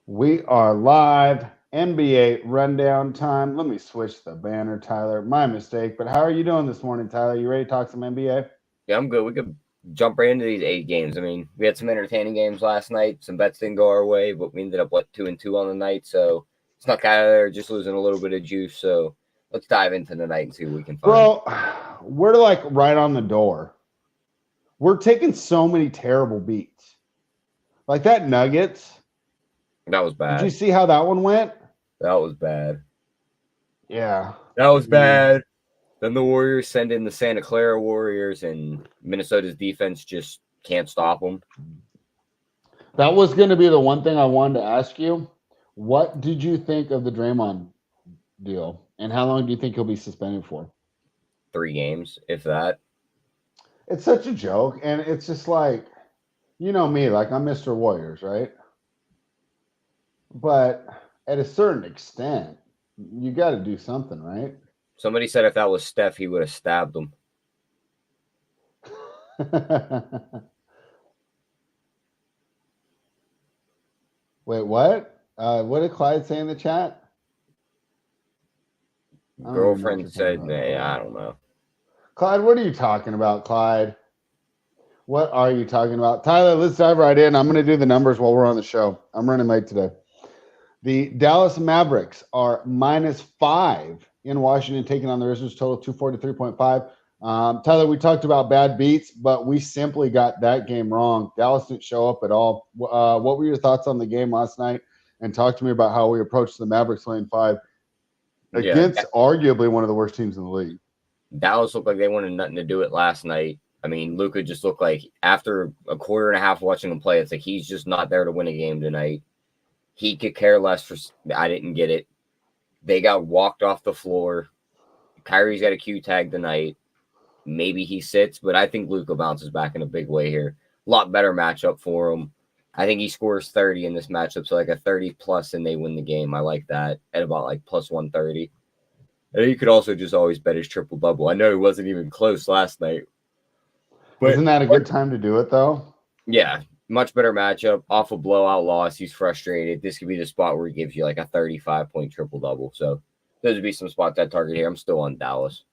We are live. NBA rundown time. Let me switch the banner, Tyler. My mistake. But how are you doing this morning, Tyler? You ready to talk some NBA? Yeah, I'm good. We could jump right into these 8 games. I mean, we had some entertaining games last night. Some bets didn't go our way, but we ended up 2-2 on the night. So snuck out of there, just losing a little bit of juice. So let's dive into the night and see what we can find. Bro, we're like right on the door. We're taking so many terrible beats. Like that Nuggets. That was Did you bad. see how that one went? That was bad. Yeah. That was bad. Then the Warriors send in the Santa Clara Warriors, and Minnesota's defense just can't stop them. That was going to be the one thing I wanted to ask you. What did you think of the Draymond deal? And how long do you think he'll be suspended for? 3 games, if that. It's such a joke. And it's just like, you know me, like I'm Mr. Warriors, right? But at a certain extent, you got to do something, right? Somebody said if that was Steph, he would have stabbed him. Wait, what? What did Clyde say in the chat? I don't even know what Girlfriend you're talking said, about. nah, I don't know. Clyde, what are you talking about, Clyde? What are you talking about? Tyler, let's dive right in. I'm going to do the numbers while we're on the show. I'm running late today. The Dallas Mavericks are -5 in Washington, taking on the Wizards, total 243.5. Tyler, we talked about bad beats, but we simply got that game wrong. Dallas didn't show up at all. What were your thoughts on the game last night? And talk to me about how we approached the Mavericks lane 5 against arguably one of the worst teams in the league. Dallas looked like they wanted nothing to do it last night. I mean, Luka just looked like after a quarter and a half watching him play, it's like he's just not there to win a game tonight. He could care less for. I didn't get it. They got walked off the floor. Kyrie's got a Q tag tonight. Maybe he sits, but I think Luka bounces back in a big way here. A lot better matchup for him. I think he scores 30 in this matchup, so like a 30 plus, and they win the game. I like that at about like plus 130. And you could also just always bet his triple double. I know he wasn't even close last night. But isn't that a good time to do it, though? Yeah, much better matchup. Off a blowout loss, he's frustrated. This could be the spot where he gives you like a 35-point triple double. So those would be some spots I'd target here. I'm still on Dallas.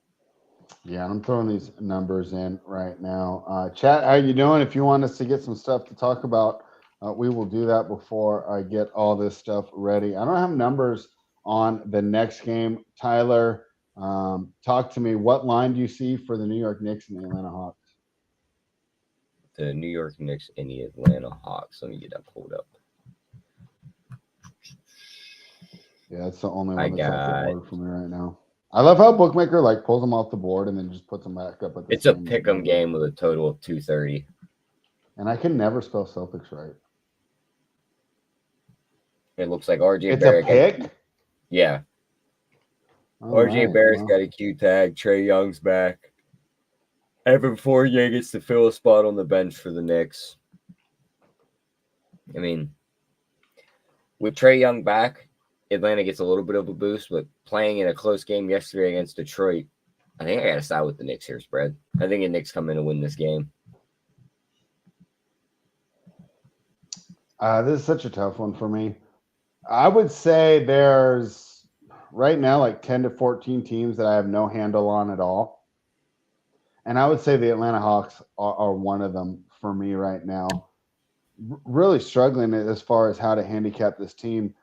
Yeah, I'm throwing these numbers in right now. Chat, how you doing? If you want us to get some stuff to talk about, we will do that before I get all this stuff ready. I don't have numbers on the next game. Tyler, talk to me. What line do you see for the New York Knicks and the Atlanta Hawks? The New York Knicks and the Atlanta Hawks. Let me get that pulled up. Yeah, that's the only one that's off the board for me right now. I love how Bookmaker like pulls them off the board and then just puts them back up at the It's a pick'em game with a total of 230. And I can never spell Celtics right. It looks like RJ It's Barrett. A pick? Yeah. RJ Barrett's got a Q tag. Trae Young's back. Evan Fournier gets to fill a spot on the bench for the Knicks. I mean, with Trae Young back, Atlanta gets a little bit of a boost, but playing in a close game yesterday against Detroit, I think I got to side with the Knicks here, spread. I think the Knicks come in to win this game. This is such a tough one for me. I would say there's right now like 10 to 14 teams that I have no handle on at all. And I would say the Atlanta Hawks are one of them for me right now. Really struggling as far as how to handicap this team.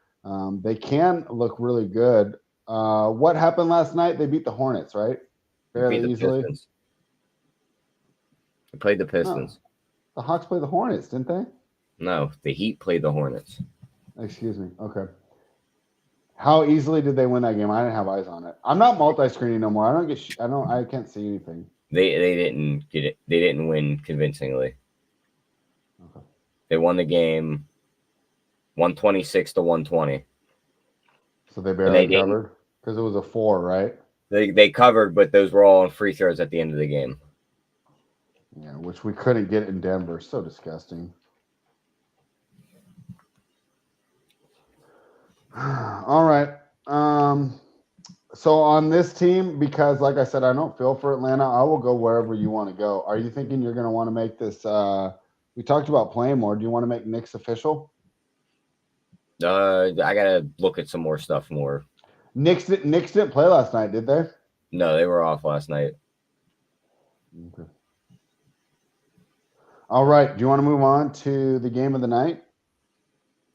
They can look really good. What happened last night? They beat the Hornets, right? Fairly easily. Pistons. They played the Pistons. No. The Hawks played the Hornets, didn't they? No, the Heat played the Hornets. Excuse me. Okay. How easily did they win that game? I didn't have eyes on it. I'm not multi-screening no more. I can't see anything. They didn't get it. They didn't win convincingly. Okay. They won the game 126 to 120. So they barely covered because it was a 4, right? They covered, but those were all on free throws at the end of the game. Yeah, which we couldn't get in Denver. So disgusting. All right. So on this team, because like I said, I don't feel for Atlanta, I will go wherever you want to go. Are you thinking you're going to want to make this we talked about playing more. Do you want to make Knicks official? I gotta look at some more stuff more. Knicks didn't play last night, did they? No, they were off last night. Okay. All right. Do you want to move on to the game of the night?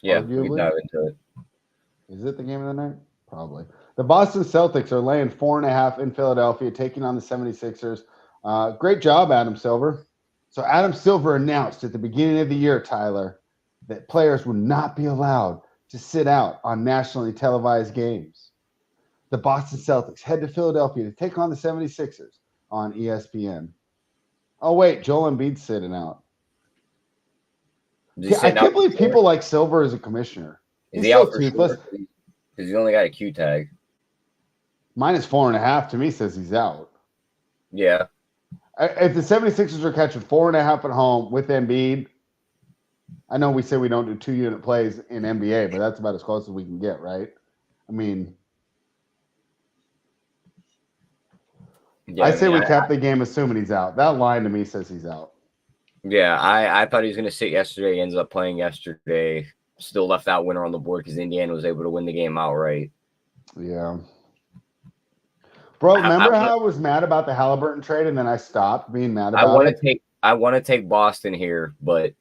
Yeah, we can Arguably? dive into it. Is it the game of the night? Probably. The Boston Celtics are laying 4.5 in Philadelphia, taking on the 76ers. Great job, Adam Silver. So Adam Silver announced at the beginning of the year, Tyler, that players would not be allowed to sit out on nationally televised games. The Boston Celtics head to Philadelphia to take on the 76ers on ESPN. Oh, wait, Joel Embiid's sitting out. I can't believe people like Silver as a commissioner. He's so toothless. Because he only got a Q tag. Minus 4.5 to me says he's out. Yeah. If the 76ers are catching 4.5 at home with Embiid, I know we say we don't do 2-unit plays in NBA, but that's about as close as we can get, right? I mean, yeah, we kept the game assuming he's out. That line to me says he's out. Yeah, I thought he was going to sit yesterday. He ends up playing yesterday. Still left that winner on the board because Indiana was able to win the game outright. Yeah. Bro, remember how I was mad about the Halliburton trade and then I stopped being mad about it? I want to take Boston here, but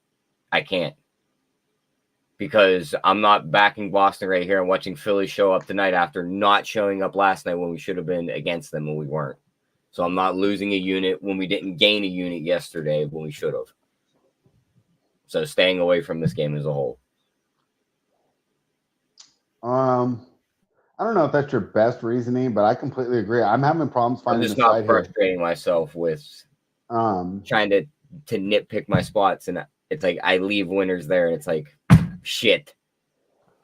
I can't. Because I'm not backing Boston right here and watching Philly show up tonight after not showing up last night when we should have been against them when we weren't. So I'm not losing a unit when we didn't gain a unit yesterday when we should have. So staying away from this game as a whole. I don't know if that's your best reasoning, but I completely agree. I'm having problems finding I'm just not frustrating myself with trying to nitpick my spots, and it's like I leave winners there, and it's like shit.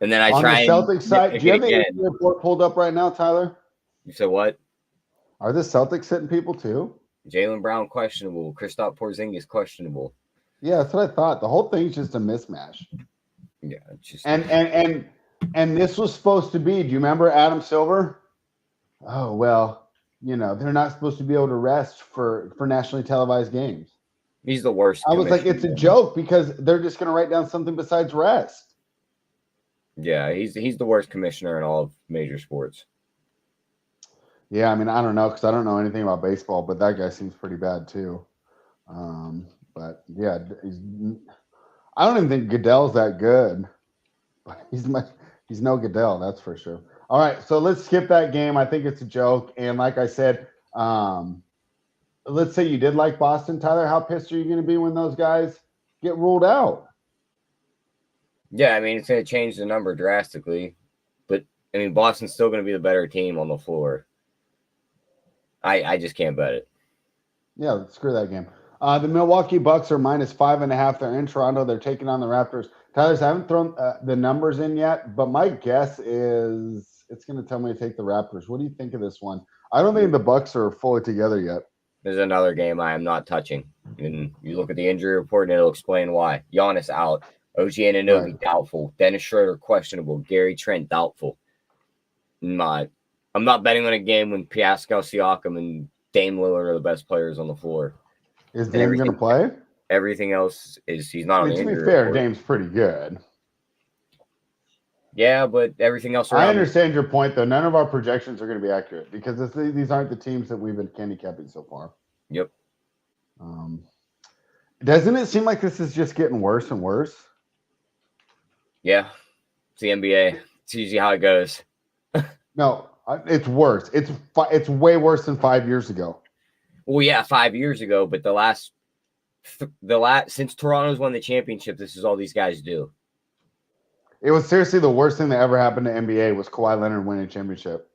And then I on try the Celtics side. Do you have the injury report pulled up right now, Tyler? You said what? Are the Celtics sitting people too? Jaylen Brown questionable. Kristaps Porzingis questionable. Yeah, that's what I thought. The whole thing's just a mismatch. Yeah, it's just and this was supposed to be. Do you remember Adam Silver? Oh well, they're not supposed to be able to rest for nationally televised games. He's the worst. I was like, it's a joke because they're just going to write down something besides rest. Yeah, he's the worst commissioner in all of major sports. Yeah, I mean, I don't know because I don't know anything about baseball, but that guy seems pretty bad too. But yeah, I don't even think Goodell's that good. But he's no Goodell, that's for sure. All right, so let's skip that game. I think it's a joke. And like I said, let's say you did like Boston, Tyler. How pissed are you going to be when those guys get ruled out? Yeah, I mean, it's going to change the number drastically. But, I mean, Boston's still going to be the better team on the floor. I just can't bet it. Yeah, screw that game. The Milwaukee Bucks are minus 5.5. They're in Toronto. They're taking on the Raptors. Tyler, I haven't thrown the numbers in yet, but my guess is it's going to tell me to take the Raptors. What do you think of this one? I don't think the Bucks are fully together yet. There's another game I am not touching. And you look at the injury report, and it'll explain why. Giannis out. OG Anunoby doubtful. Dennis Schroeder questionable. Gary Trent doubtful. I'm not betting on a game when Pascal Siakam and Dame Lillard are the best players on the floor. Is Dame going to play? Everything else is he's not on the injury report. To be fair, Dame's pretty good. Yeah, but everything else around. I understand your point, though. None of our projections are going to be accurate because these aren't the teams that we've been handicapping so far. Yep. Doesn't it seem like this is just getting worse and worse? Yeah. It's the NBA. It's usually how it goes. No, it's worse. It's way worse than 5 years ago. Well, yeah, 5 years ago, but the last since Toronto's won the championship, this is all these guys do. It was seriously the worst thing that ever happened to NBA was Kawhi Leonard winning a championship.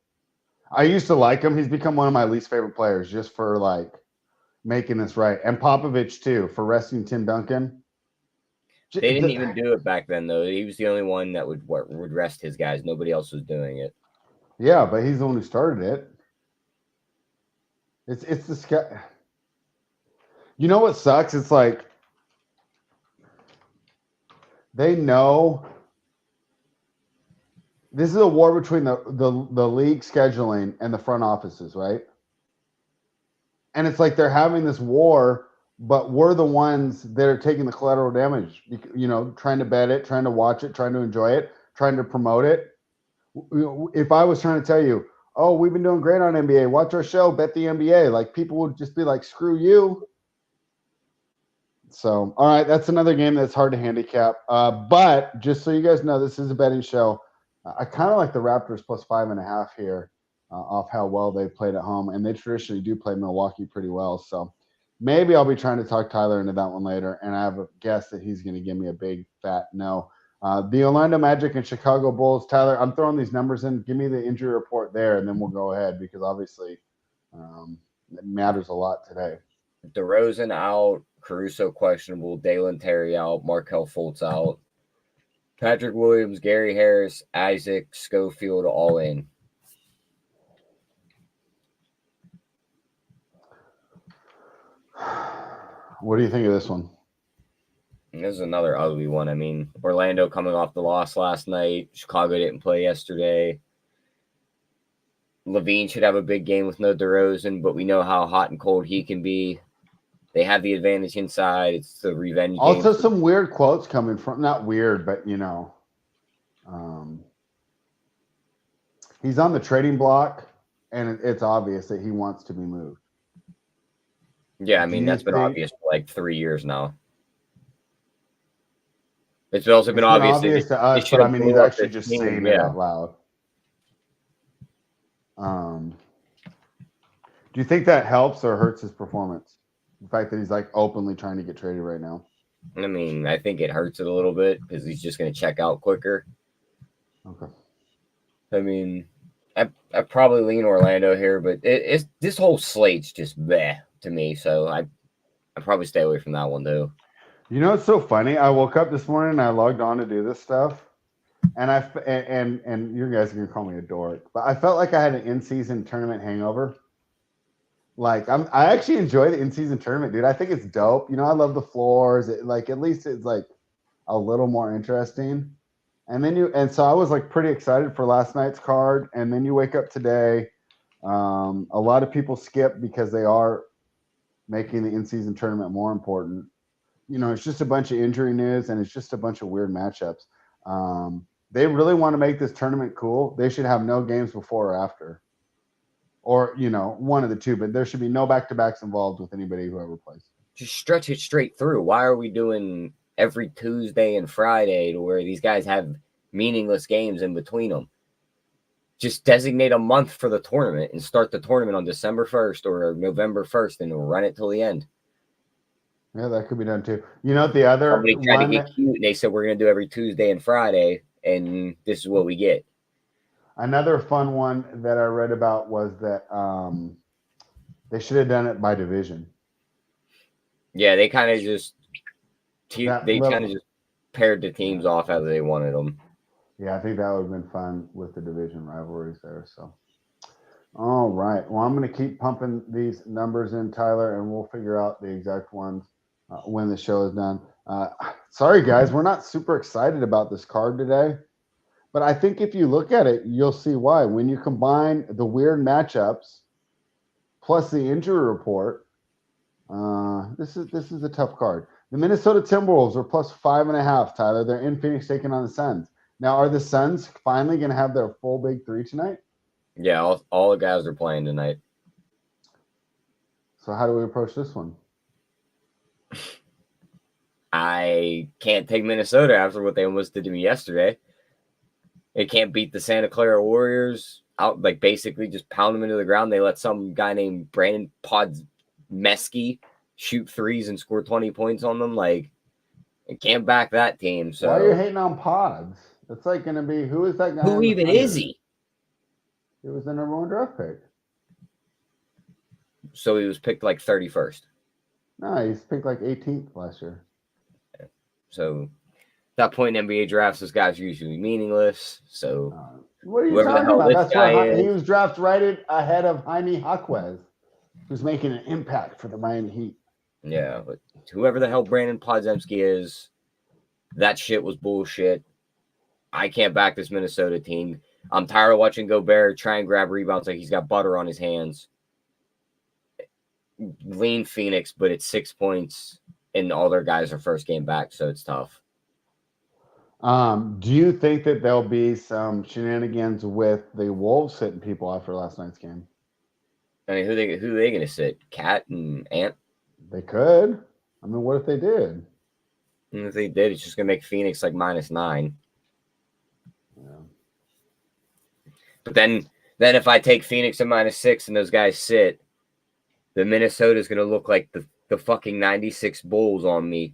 I used to like him. He's become one of my least favorite players just for making this right. And Popovich too for resting Tim Duncan. They didn't even do it back then though. He was the only one that would rest his guys. Nobody else was doing it. Yeah, but he's the one who started it. It's this guy. You know what sucks? It's like they know this is a war between the league scheduling and the front offices, right? And it's like they're having this war, but we're the ones that are taking the collateral damage, trying to bet it, trying to watch it, trying to enjoy it. trying to promote it. If I was trying to tell you, oh, we've been doing great on NBA, watch our show, bet the NBA, like people would just be like, screw you. So, all right, that's another game that's hard to handicap. But just so you guys know, this is a betting show. I kind of like the Raptors plus 5.5 here off how well they played at home. And they traditionally do play Milwaukee pretty well. So maybe I'll be trying to talk Tyler into that one later. And I have a guess that he's going to give me a big fat no. The Orlando Magic and Chicago Bulls. Tyler, I'm throwing these numbers in. Give me the injury report there, and then we'll go ahead because obviously it matters a lot today. DeRozan out, Caruso questionable, Dalen Terry out, Markelle Fultz out, Patrick Williams, Gary Harris, Isaac Schofield all in. What do you think of this one? This is another ugly one. I mean, Orlando coming off the loss last night. Chicago didn't play yesterday. Levine should have a big game with no DeRozan, but we know how hot and cold he can be. They have the advantage inside. It's the revenge Also, game. some weird quotes coming from, not weird, but, he's on the trading block, and it's obvious that he wants to be moved. Yeah, I mean, that's been obvious for like 3 years now. It's also been obvious to us, but I mean, he's actually just saying it out loud. Do you think that helps or hurts his performance? The fact that he's like openly trying to get traded right now. I mean, I think it hurts it a little bit because he's just going to check out quicker. Okay. I mean, I probably lean Orlando here, but it's this whole slate's just bleh to me. So I probably stay away from that one too. You know, it's so funny. I woke up this morning and I logged on to do this stuff, and and you guys are gonna call me a dork, but I felt like I had an in-season tournament hangover. Like I actually enjoy the in-season tournament, dude. I think it's dope. You know, I love the floors. At least it's like a little more interesting. And so I was like pretty excited for last night's card. And then you wake up today. A lot of people skip because they are making the in-season tournament more important. You know, it's just a bunch of injury news and it's just a bunch of weird matchups. They really want to make this tournament cool. They should have no games before or after. Or, one of the two, but there should be no back-to-backs involved with anybody who ever plays. Just stretch it straight through. Why are we doing every Tuesday and Friday to where these guys have meaningless games in between them? Just designate a month for the tournament and start the tournament on December 1st or November 1st and run it till the end. Yeah, that could be done too. You know, the other Somebody tried to get cute and they said we're going to do every Tuesday and Friday, and this is what we get. Another fun one that I read about was that they should have done it by division. Yeah, they kind of just paired the teams off as they wanted them. Yeah, I think that would have been fun with the division rivalries there. So, all right. Well, I'm going to keep pumping these numbers in, Tyler, and we'll figure out the exact ones when the show is done. Sorry, guys, we're not super excited about this card today. But I think if you look at it, you'll see why. When you combine the weird matchups plus the injury report, this is a tough card. The Minnesota Timberwolves are plus 5.5, Tyler. They're in Phoenix taking on the Suns. Now, are the Suns finally going to have their full big three tonight? Yeah, all the guys are playing tonight. So how do we approach this one? I can't take Minnesota after what they almost did to me yesterday. They can't beat the Santa Clara Warriors out, like basically just pound them into the ground. They let some guy named Brandon Podziemski shoot threes and score 20 points on them. Like, it can't back that team. So why are you hating on Pods? It's like going to be, who is that guy? Who even is he? He was the number 1 draft pick. So he was picked like 31st. No, he's picked like 18th last year. So that point in NBA drafts, those guys are usually meaningless. So what are you talking about? That's why he was drafted right ahead of Jaime Jaquez, who's making an impact for the Miami Heat. Yeah, but whoever the hell Brandon Podziemski is, that shit was bullshit. I can't back this Minnesota team. I'm tired of watching Gobert try and grab rebounds like he's got butter on his hands. Lean Phoenix, but it's 6 points, and all their guys are first game back, so it's tough. Do you think that there'll be some shenanigans with the Wolves hitting people after last night's game? I mean, who are they going to sit? Cat and Ant? They could. I mean, what if they did? And if they did, it's just going to make Phoenix like -9. Yeah. But then if I take Phoenix at -6 and those guys sit, the Minnesota's going to look like the fucking 96 Bulls on me.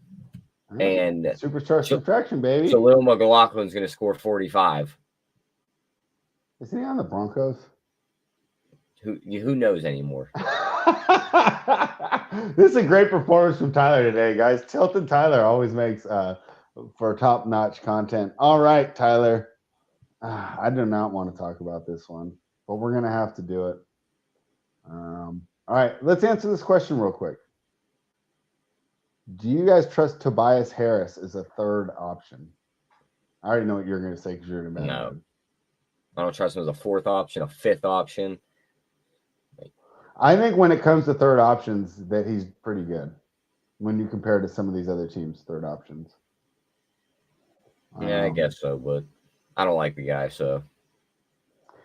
And superstar subtraction, baby. So Lil McLaughlin's going to score 45. Isn't he on the Broncos? Who knows anymore? This is a great performance from Tyler today, guys. Tilted Tyler always makes for top-notch content. All right, Tyler. I do not want to talk about this one, but we're going to have to do it. All right, let's answer this question real quick. Do you guys trust Tobias Harris as a third option? I already know what you're going to say because you're going to No. I don't trust him as a fourth option, a fifth option. I think when it comes to third options that he's pretty good when you compare to some of these other teams' third options. Yeah, I guess so, but I don't like the guy, so.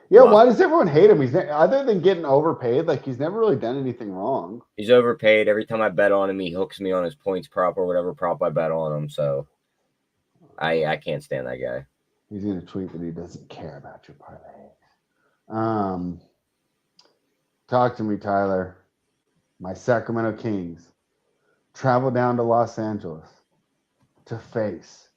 Yeah, why does everyone hate him? He's other than getting overpaid, like he's never really done anything wrong. He's overpaid. Every time I bet on him, he hooks me on his points prop or whatever prop I bet on him. So I can't stand that guy. He's going to tweet that he doesn't care about your parlays. Talk to me, Tyler. My Sacramento Kings travel down to Los Angeles to face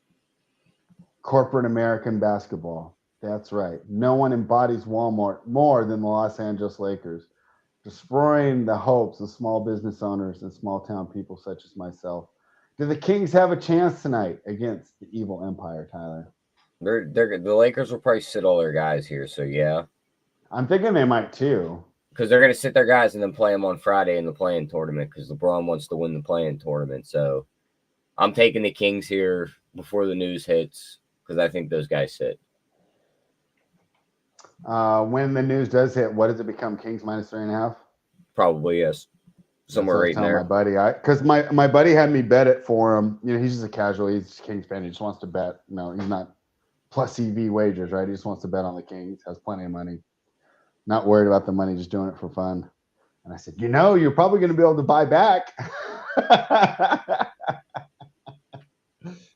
corporate American basketball. That's right. No one embodies Walmart more than the Los Angeles Lakers, destroying the hopes of small business owners and small town people such as myself. Do the Kings have a chance tonight against the evil empire, Tyler? The Lakers will probably sit all their guys here, so yeah. I'm thinking they might too. Because they're going to sit their guys and then play them on Friday in the play-in tournament because LeBron wants to win the play-in tournament. So I'm taking the Kings here before the news hits because I think those guys sit. When the news does hit, what does it become? Kings -3.5? Probably, yes. Somewhere right there. My buddy, because my buddy had me bet it for him. You know, he's just a casual. He's just a Kings fan. He just wants to bet. No, he's not plus EV wagers, right? He just wants to bet on the Kings. Has plenty of money. Not worried about the money, just doing it for fun. And I said, you're probably going to be able to buy back.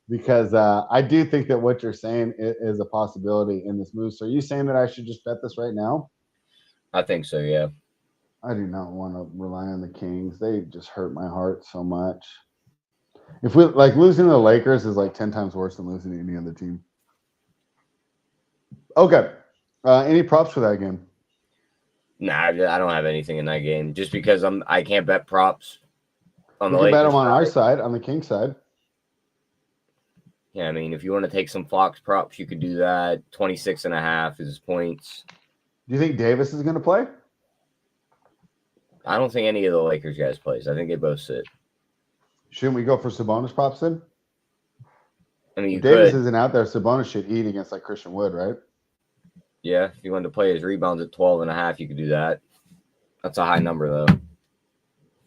Because I do think that what you're saying is a possibility in this move. So are you saying that I should just bet this right now? I think so, yeah. I do not want to rely on the Kings. They just hurt my heart so much. If we losing to the Lakers is like 10 times worse than losing to any other team. Okay. Any props for that game? Nah, I don't have anything in that game just because I can't bet props on the Lakers. You can bet them on our side, on the Kings side. Yeah, I mean, if you want to take some Fox props, you could do that. 26.5 is his points. Do you think Davis is going to play? I don't think any of the Lakers guys plays. I think they both sit. Shouldn't we go for Sabonis props then? I mean, if Davis isn't out there, Sabonis should eat against like Christian Wood, right? Yeah, if you wanted to play his rebounds at 12.5, you could do that. That's a high number, though.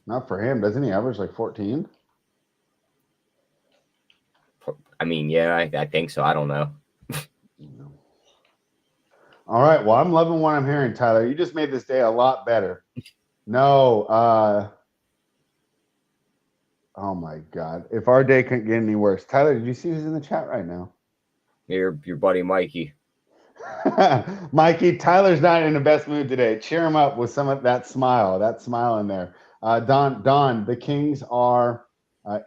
Not for him. Doesn't he average like 14? I mean, yeah, I think so. I don't know. All right. Well, I'm loving what I'm hearing, Tyler. You just made this day a lot better. No. Oh, my God. If our day couldn't get any worse. Tyler, did you see who's in the chat right now? Your buddy Mikey. Mikey, Tyler's not in the best mood today. Cheer him up with some of that smile in there. Don, the Kings are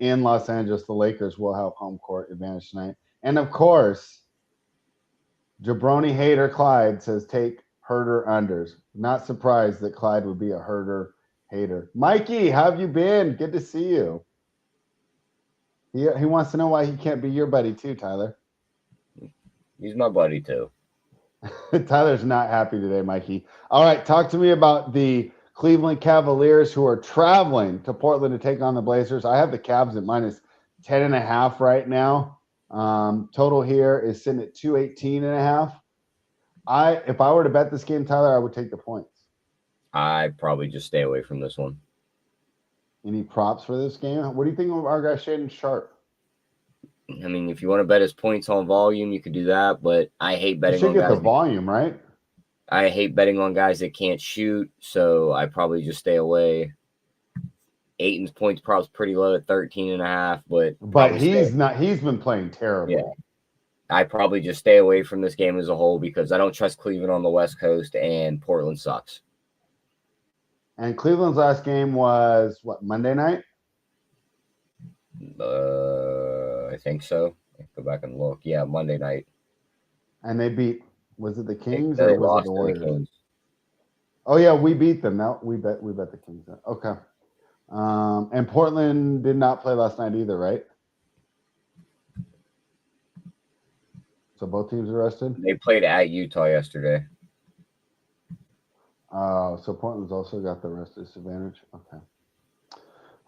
in Los Angeles. The Lakers will have home court advantage tonight. And, of course, Jabroni hater Clyde says take Herder unders. Not surprised that Clyde would be a Herder hater. Mikey, how have you been? Good to see you. He wants to know why he can't be your buddy too, Tyler. He's my buddy too. Tyler's not happy today, Mikey. All right, talk to me about the Cleveland Cavaliers who are traveling to Portland to take on the Blazers. I have the Cavs at -10.5 right now. Total here is sitting at 218.5. If I were to bet this game, Tyler, I would take the points. I'd probably just stay away from this one. Any props for this game? What do you think of our guy Shaden Sharp? I mean, if you want to bet his points on volume, you could do that. But I hate You betting should on get the guys. volume, right? I hate betting on guys that can't shoot, so I probably just stay away. Aiton's points probably pretty low at 13.5, but But probably stay. he's not. He's been playing terribly. Yeah, I probably just stay away from this game as a whole because I don't trust Cleveland on the West Coast and Portland sucks. And Cleveland's last game was what, Monday night? I think so. Go back and look. Yeah, Monday night. And they beat. Was it the Kings They or was it lost the to the Warriors? Kings. Oh yeah, we beat them. Now we bet the Kings. Okay. And Portland did not play last night either, right? So both teams are rested. They played at Utah yesterday. So Portland's also got the rest disadvantage. Okay.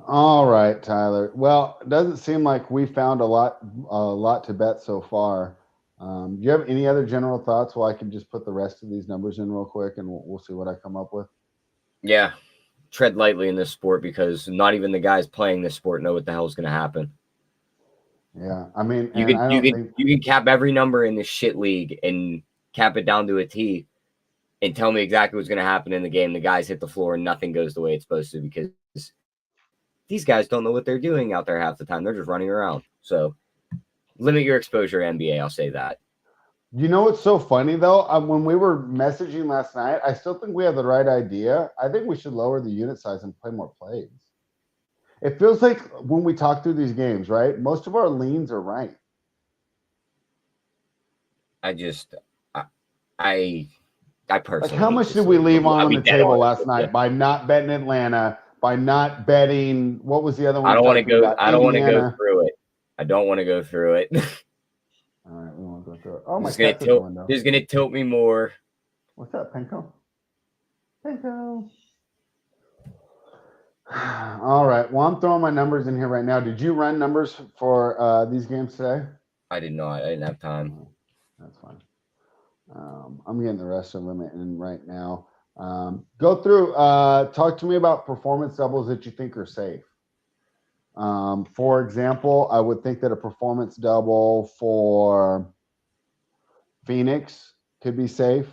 All right, Tyler. Well, it doesn't seem like we found a lot to bet so far. Do you have any other general thoughts? Well, I can just put the rest of these numbers in real quick, and we'll see what I come up with. Yeah, tread lightly in this sport because not even the guys playing this sport know what the hell is going to happen. Yeah, I mean, You can cap every number in this shit league and cap it down to a T, and tell me exactly what's going to happen in the game. The guys hit the floor and nothing goes the way it's supposed to because these guys don't know what they're doing out there half the time. They're just running around. So limit your exposure to NBA. I'll say that. You know what's so funny though? When we were messaging last night, I still think we have the right idea. I think we should lower the unit size and play more plays. It feels like when we talk through these games, right? Most of our leans are right. I personally. Like, how much did we leave on the table last night by not betting Atlanta, by not betting? What was the other one? I don't want to go. I don't want to go through it. I don't want to go through it. All right, we won't go through it. Oh, my cat's at the window. This is gonna tilt me more. What's up, Penko? Penko. All right. Well, I'm throwing my numbers in here right now. Did you run numbers for these games today? I did not. I didn't have time. That's fine. I'm getting the rest of them in right now. Go through. Talk to me about performance doubles that you think are safe. For example, I would think that a performance double for Phoenix could be safe.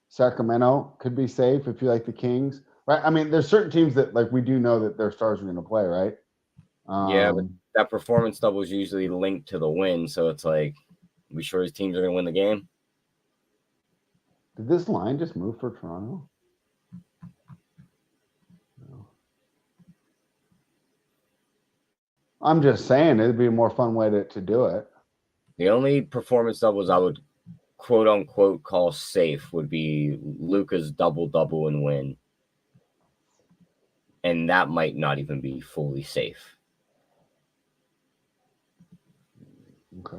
Sacramento could be safe if you like the Kings. Right. I mean, there's certain teams that like we do know that their stars are going to play, right? Yeah, but that performance double is usually linked to the win, so it's like, we sure his teams are going to win the game? Did this line just move for Toronto? No. I'm just saying it'd be a more fun way to do it. The only performance doubles I would quote unquote call safe would be Luka's double and win. And that might not even be fully safe. Okay.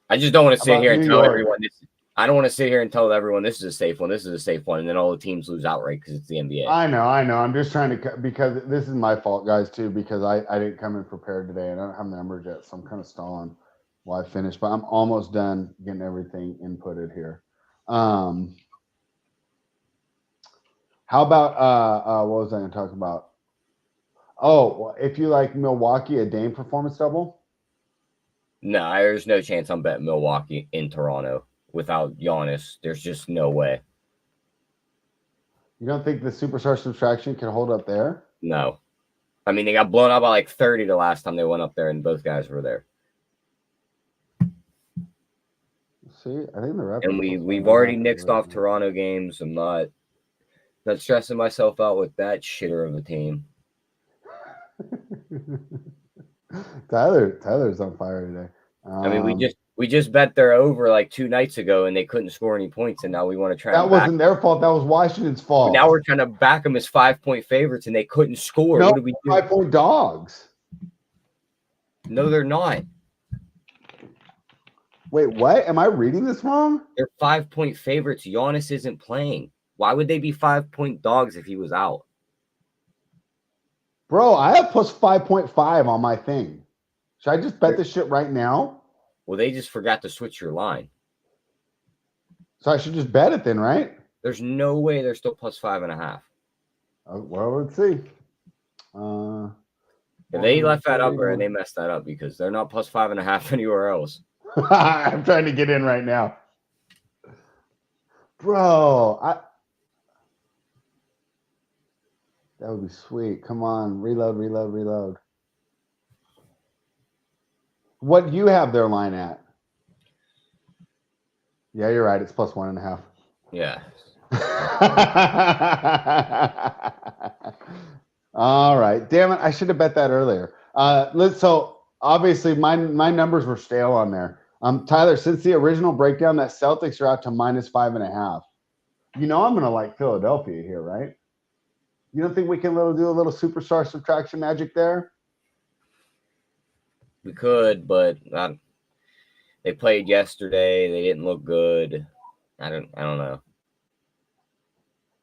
I just don't want to sit here and tell everyone this. I don't want to sit here and tell everyone this is a safe one. This is a safe one, and then all the teams lose outright because it's the NBA. I know. I'm just trying to, because this is my fault, guys, too, because I didn't come in prepared today, and I don't have the numbers yet, so I'm kind of stalling while I finish. But I'm almost done getting everything inputted here. How about what was I going to talk about? Oh, if you like Milwaukee, a Dame performance double? No, there's no chance I'm betting Milwaukee in Toronto without Giannis. There's just no way. You don't think the superstar subtraction can hold up there? No. I mean, they got blown out by like 30 the last time they went up there, and both guys were there. See, I think the Raptors. And we've already nixed off Toronto games. I'm not stressing myself out with that shitter of a team. Tyler's on fire today. I mean, we just bet they're over like 2 nights ago, and they couldn't score any points, and now we want to try. That wasn't their fault. That was Washington's fault. But now we're trying to back them as 5-point favorites, and they couldn't score. No, what do we do? 5-point dogs. No, they're not. Wait, what? Am I reading this wrong? They're 5-point favorites. Giannis isn't playing. Why would they be 5-point dogs if he was out? Bro, I have plus 5.5 on my thing. Should I just bet this shit right now? Well, they just forgot to switch your line. So I should just bet it then, right? There's no way they're still plus 5.5. Well, let's see. If they left that up or they messed that up because they're not plus 5.5 anywhere else. I'm trying to get in right now. Bro, that would be sweet. Come on, reload. What do you have their line at? Yeah, you're right. It's plus 1.5. Yeah. All right. Damn it. I should have bet that earlier. So obviously my numbers were stale on there. Tyler, since the original breakdown, that Celtics are out to minus 5.5. I'm gonna like Philadelphia here, right? You don't think we can do a little superstar subtraction magic there? We could, but they played yesterday. They didn't look good. I don't know.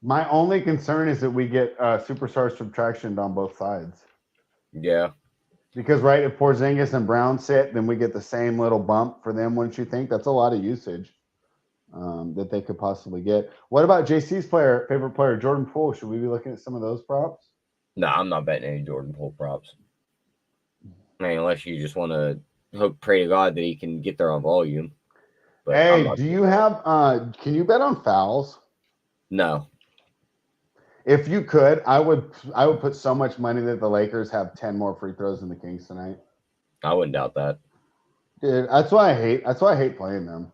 My only concern is that we get superstar subtraction on both sides. Yeah. Because, right, if Porzingis and Brown sit, then we get the same little bump for them, wouldn't you think? That's a lot of usage that they could possibly get. What about JC's favorite player, Jordan Poole? Should we be looking at some of those props? No, I'm not betting any Jordan Poole props. I mean, unless you just want to pray to God that he can get there on volume. But hey, do you have can you bet on fouls? No. If you could, I would put so much money that the Lakers have 10 more free throws than the Kings tonight. I wouldn't doubt that. Dude, that's why I hate playing them.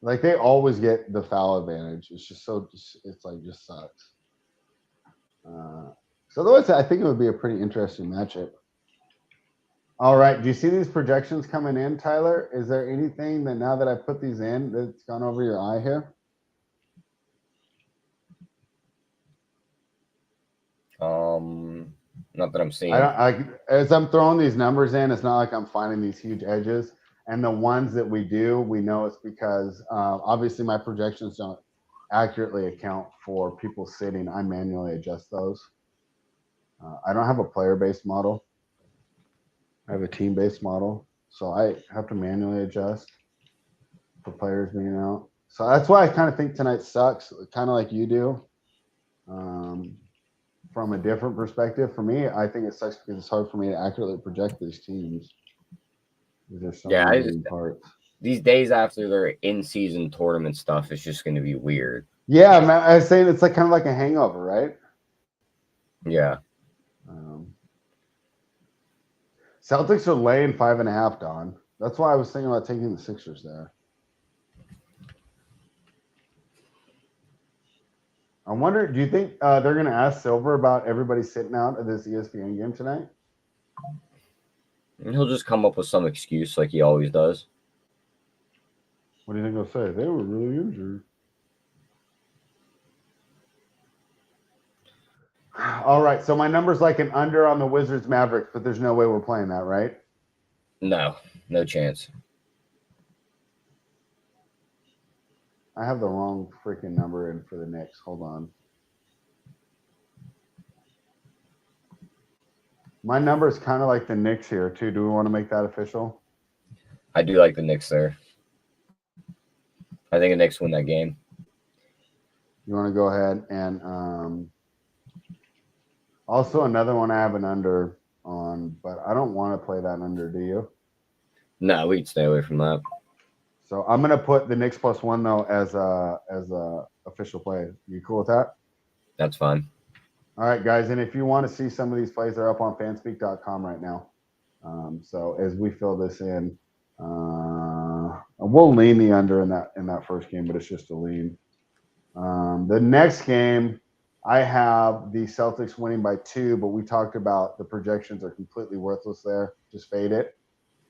Like, they always get the foul advantage. It's just just sucks. So otherwise, I think it would be a pretty interesting matchup. All right. Do you see these projections coming in, Tyler? Is there anything that now that I put these in that's gone over your eye here? Not that I'm seeing. As I'm throwing these numbers in, it's not like I'm finding these huge edges. And the ones that we do, we know it's because obviously my projections don't accurately account for people sitting. I manually adjust those. I don't have a player-based model. I have a team-based model. So I have to manually adjust for players being out. So that's why I kind of think tonight sucks, kind of like you do. From a different perspective, for me, I think it sucks because it's hard for me to accurately project these teams. There's so many moving parts. These days after their in-season tournament stuff, it's just going to be weird. Yeah, man, I was saying it's like kind of like a hangover, right? Yeah. Celtics are laying 5.5, Don. That's why I was thinking about taking the Sixers there. I wonder, do you think they're going to ask Silver about everybody sitting out of this ESPN game tonight? He'll just come up with some excuse like he always does. What do you think he'll say? They were really injured. All right, so my number's like an under on the Wizards Mavericks, but there's no way we're playing that, right? No chance. I have the wrong freaking number in for the Knicks. Hold on. My number is kind of like the Knicks here, too. Do we want to make that official? I do like the Knicks there. I think the Knicks win that game. You want to go ahead and also another one I have an under on, but I don't want to play that under, do you? No, we'd stay away from that. So I'm gonna put the Knicks +1 though as a official play. You cool with that? That's fine. All right, guys, and if you want to see some of these plays, they're up on fanspeak.com right now. So as we fill this in, we'll lean the under in that first game, but it's just a lean. The next game, I have the Celtics winning by 2, but we talked about the projections are completely worthless there. Just fade it.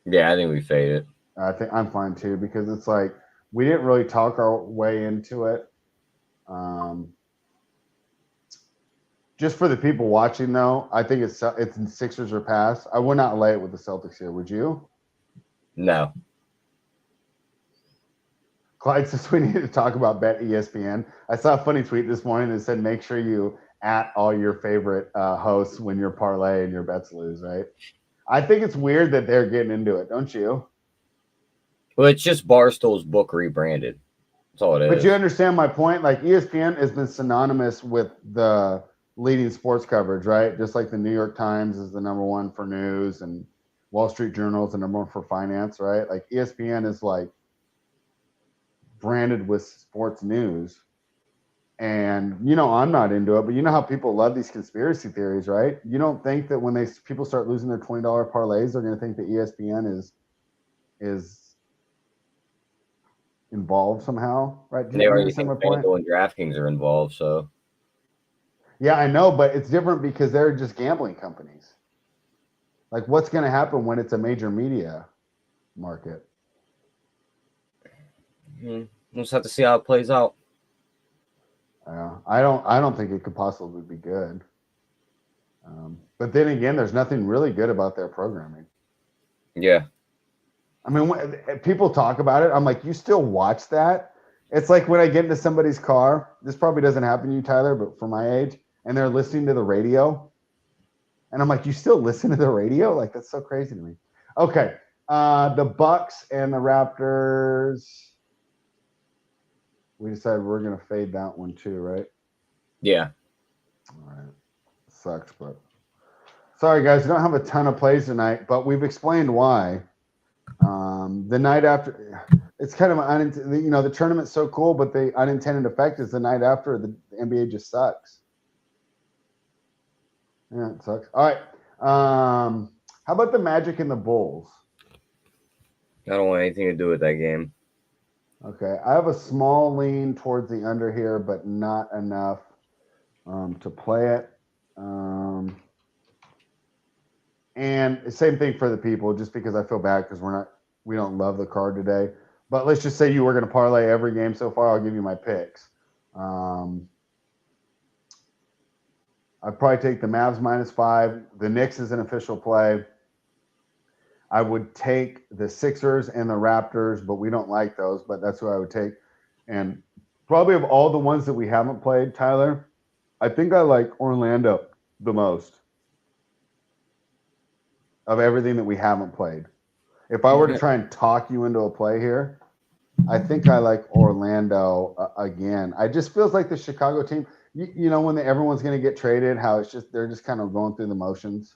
Yeah, I think we fade it. I think I'm fine too, because it's like we didn't really talk our way into it. Just for the people watching, though, I think it's in Sixers or pass. I would not lay it with the Celtics here. Would you? No. Clyde says we need to talk about Bet ESPN. I saw a funny tweet this morning that said make sure you at all your favorite hosts when you're parlay and your bets lose, right? I think it's weird that they're getting into it, don't you? Well, it's just Barstool's book rebranded. That's all it is. But you understand my point? Like ESPN has been synonymous with the leading sports coverage, right? Just like the New York Times is the number one for news and Wall Street Journal is the number one for finance, right? Like ESPN is like branded with sports news. And I'm not into it, but you know how people love these conspiracy theories, right? You don't think that when people start losing their $20 parlays, they're going to think that ESPN is involved somehow, right? Do And they you already understand think my point? FanDuel and DraftKings are involved, so Yeah, I know, but it's different because they're just gambling companies. Like, what's going to happen when it's a major media market? we'll just have to see how it plays out. I don't think it could possibly be good. But then again, there's nothing really good about their programming. Yeah. I mean, when people talk about it, I'm like, you still watch that? It's like when I get into somebody's car. This probably doesn't happen to you, Tyler, but for my age, and they're listening to the radio, and I'm like, you still listen to the radio? Like, that's so crazy to me. Okay, the Bucks and the Raptors. We decided we're gonna fade that one too, right? Yeah. All right. Sucks, but sorry guys, we don't have a ton of plays tonight, but we've explained why. The night after, it's kind of the tournament's so cool, but the unintended effect is the night after the NBA just sucks. Yeah, it sucks. All right. How about the Magic and the Bulls? I don't want anything to do with that game. Okay, I have a small lean towards the under here, but not enough to play it. And same thing for the people, just because I feel bad because we don't love the card today. But let's just say you were going to parlay every game so far. I'll give you my picks. I'd probably take the Mavs -5. The Knicks is an official play. I would take the Sixers and the Raptors, but we don't like those, but that's who I would take. And probably of all the ones that we haven't played, Tyler, I think I like Orlando the most of everything that we haven't played. If I were to try and talk you into a play here, I think I like Orlando again. I just feels like the Chicago team, when everyone's going to get traded, how they're just kind of going through the motions.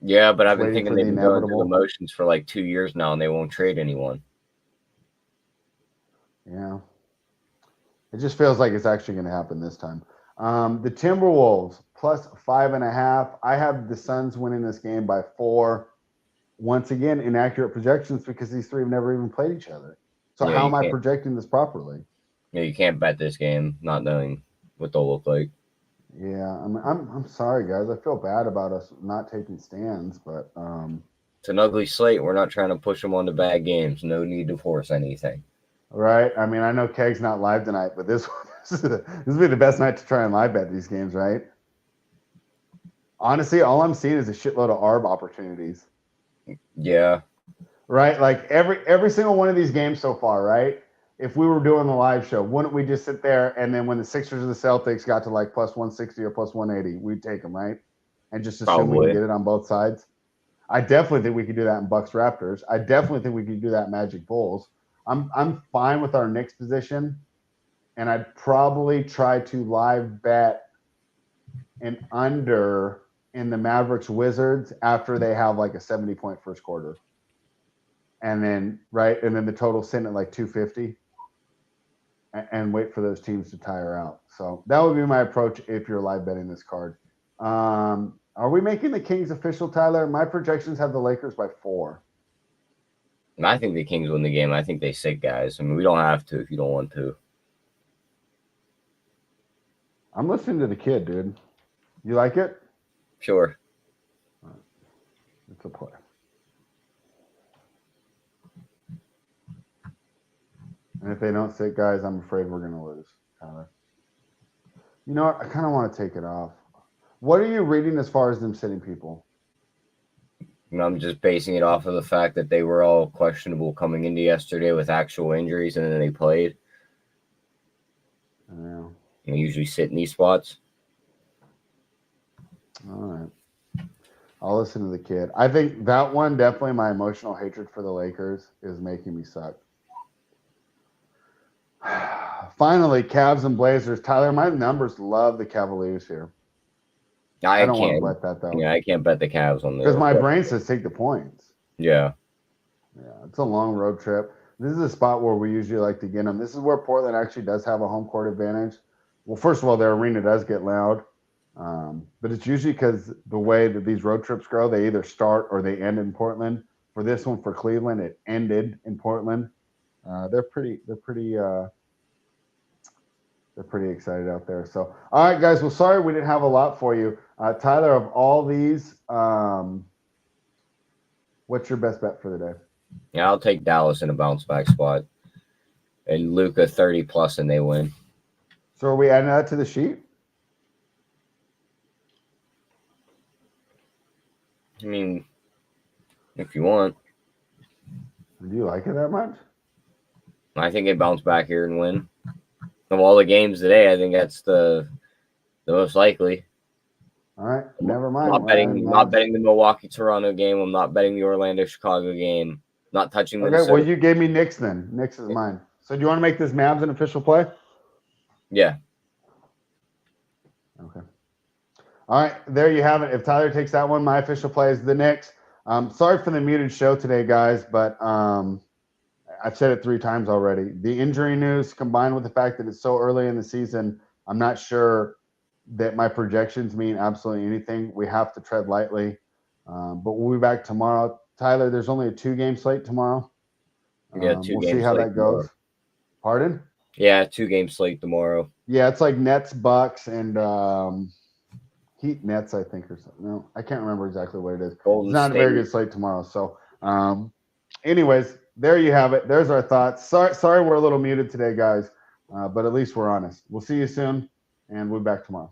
Yeah, but I've been waiting thinking for they've the been going through the inevitable. motions for like 2 years now, and they won't trade anyone. Yeah. It just feels like it's actually going to happen this time. The Timberwolves +5.5. I have the Suns winning this game by 4. Once again, inaccurate projections because these three have never even played each other. So Yeah, how am I projecting this properly? Yeah, you can't bet this game not knowing what they'll look like. Yeah, I'm sorry, guys. I feel bad about us not taking stands, but it's an ugly slate. We're not trying to push them on to bad games. No need to force anything. Right. I mean, I know Keg's not live tonight, but this will be the best night to try and live bet these games, right? Honestly, all I'm seeing is a shitload of ARB opportunities. Yeah. Right. Like every single one of these games so far, right? If we were doing the live show, wouldn't we just sit there and then when the Sixers or the Celtics got to like +160 or +180, we'd take them, right? And just assume we can get it on both sides. I definitely think we could do that in Bucks Raptors. I definitely think we could do that in Magic Bulls. I'm fine with our Knicks position, and I'd probably try to live bet an under in the Mavericks Wizards after they have like a 70-point first quarter. And then the total sitting at like 250 and wait for those teams to tire out. So that would be my approach if you're live betting this card. Are we making the Kings official, Tyler? My projections have the Lakers by 4. I think the Kings win the game. I think they sit guys. I mean, we don't have to if you don't want to. I'm listening to the kid, dude. You like it? Sure. It's a play. And if they don't sit guys, I'm afraid we're going to lose, Tyler. You know what? I kind of want to take it off. What are you reading as far as them sitting people? And I'm just basing it off of the fact that they were all questionable coming into yesterday with actual injuries, and then they played. Yeah. They usually sit in these spots. All right. I'll listen to the kid. I think that one, definitely my emotional hatred for the Lakers is making me suck. Finally, Cavs and Blazers. Tyler, my numbers love the Cavaliers here. I I don't want to can't. bet that though. Yeah, I can't bet the Cavs on Because the. my brain says take the points. Yeah. Yeah, it's a long road trip. This is a spot where we usually like to get them. This is where Portland actually does have a home court advantage. Well, first of all, their arena does get loud, but it's usually because the way that these road trips go, they either start or they end in Portland. For this one, for Cleveland, it ended in Portland. They're pretty excited out there. So, all right, guys. Well, sorry we didn't have a lot for you, Tyler. Of all these, what's your best bet for the day? Yeah, I'll take Dallas in a bounce back spot. And Luka 30 plus and they win. So, are we adding that to the sheet? I mean, if you want. Do you like it that much? I think they bounce back here and win. Of all the games today, I think that's the most likely. All right, never mind. Not betting the Milwaukee Toronto game. I'm not betting the Orlando Chicago game. Not touching the. Okay, well, you gave me Knicks then. Knicks is mine. So do you want to make this Mavs an official play? Yeah. Okay. All right, there you have it. If Tyler takes that one, my official play is the Knicks. Sorry for the muted show today, guys, but I've said it 3 times already. The injury news combined with the fact that it's so early in the season, I'm not sure that my projections mean absolutely anything. We have to tread lightly. But we'll be back tomorrow. Tyler, there's only a 2-game slate tomorrow. Yeah, we'll see how that goes. Tomorrow. Pardon? Yeah, 2-game slate tomorrow. Yeah, it's like Nets, Bucks, and Heat Nets, I think, or something. No, I can't remember exactly what it is. Golden it's not State. a very good slate tomorrow. So, anyways, there you have it. There's our thoughts. Sorry we're a little muted today, guys, but at least we're honest. We'll see you soon, and we'll be back tomorrow.